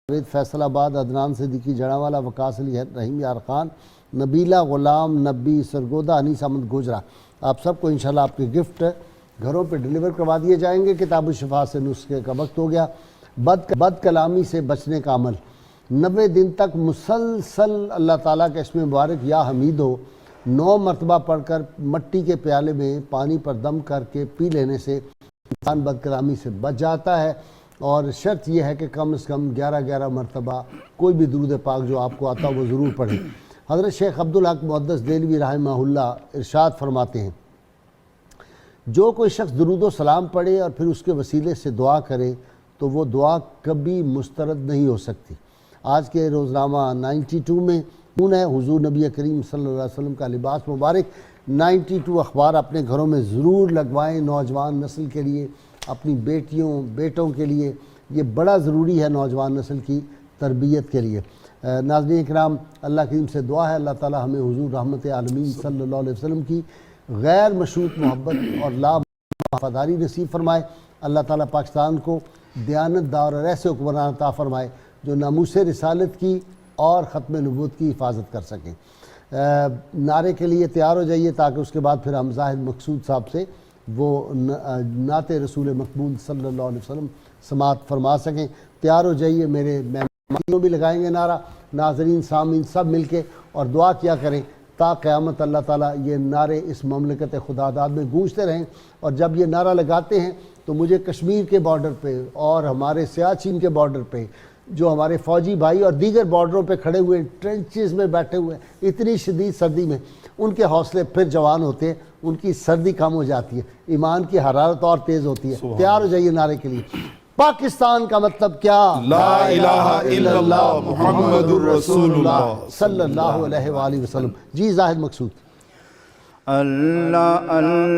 فیصل آباد، عدنان صدیقی جڑاوالا، وقاص علی رحیم یار خان، نبیلہ غلام، نبی سرگودہ، انیس احمد گوجرا، آپ سب کو انشاءاللہ آپ کے گفٹ گھروں پہ ڈیلیور کروا دیے جائیں گے۔ کتاب الشفا سے نسخے کا وقت ہو گیا۔ بد کلامی سے بچنے کا عمل، 90 دن تک مسلسل اللہ تعالیٰ کا اسم مبارک یا حمید ہو 9 مرتبہ پڑھ کر مٹی کے پیالے میں پانی پر دم کر کے پی لینے سے انسان بد کلامی سے بچ جاتا ہے، اور شرط یہ ہے کہ کم از کم 11 مرتبہ کوئی بھی درود پاک جو آپ کو آتا وہ ضرور پڑھیں۔ حضرت شیخ عبدالحق محدث دہلوی رحمہ اللہ ارشاد فرماتے ہیں، جو کوئی شخص درود و سلام پڑھے اور پھر اس کے وسیلے سے دعا کرے تو وہ دعا کبھی مسترد نہیں ہو سکتی۔ آج کے روزنامہ 92 میں ہے حضور نبی کریم صلی اللہ علیہ وسلم کا لباس مبارک۔ 92 اخبار اپنے گھروں میں ضرور لگوائیں، نوجوان نسل کے لیے، اپنی بیٹیوں بیٹوں کے لیے یہ بڑا ضروری ہے، نوجوان نسل کی تربیت کے لیے۔ ناظرین اکرام، اللہ کریم سے دعا ہے اللہ تعالی ہمیں حضور رحمت عالمین صلی اللہ علیہ وسلم کی غیر مشروط محبت اور لا وفاداری نصیب فرمائے۔ اللہ تعالیٰ پاکستان کو دیانت دار اور ایسے حکمران عطا فرمائے جو ناموس رسالت کی اور ختم نبوت کی حفاظت کر سکیں۔ نعرے کے لیے تیار ہو جائیے تاکہ اس کے بعد پھر ہم زاہد مقصود صاحب سے وہ نعت رسول مقبول صلی اللہ علیہ وسلم سماعت فرما سکیں۔ تیار ہو جائیے، میرے مہمانوں بھی لگائیں گے نعرہ، ناظرین سامعین سب مل کے، اور دعا کیا کریں تا قیامت اللہ تعالیٰ یہ نعرے اس مملکت خدا داد میں گونجتے رہیں۔ اور جب یہ نعرہ لگاتے ہیں تو مجھے کشمیر کے بارڈر پہ اور ہمارے سیاچین کے بارڈر پہ جو ہمارے فوجی بھائی اور دیگر بارڈروں پہ کھڑے ہوئے ٹرنچز میں بیٹھے ہوئے اتنی شدید سردی میں، ان کے حوصلے پھر جوان ہوتے ہیں، ان کی سردی کم ہو جاتی ہے، ایمان کی حرارت اور تیز ہوتی ہے۔ تیار ہو جائیے نعرے کے لیے۔ پاکستان کا مطلب کیا؟ لا الہ الا اللہ محمد الرسول اللہ صلی اللہ علیہ وآلہ وسلم۔ جی زاہد مقصود۔ اللہ اللہ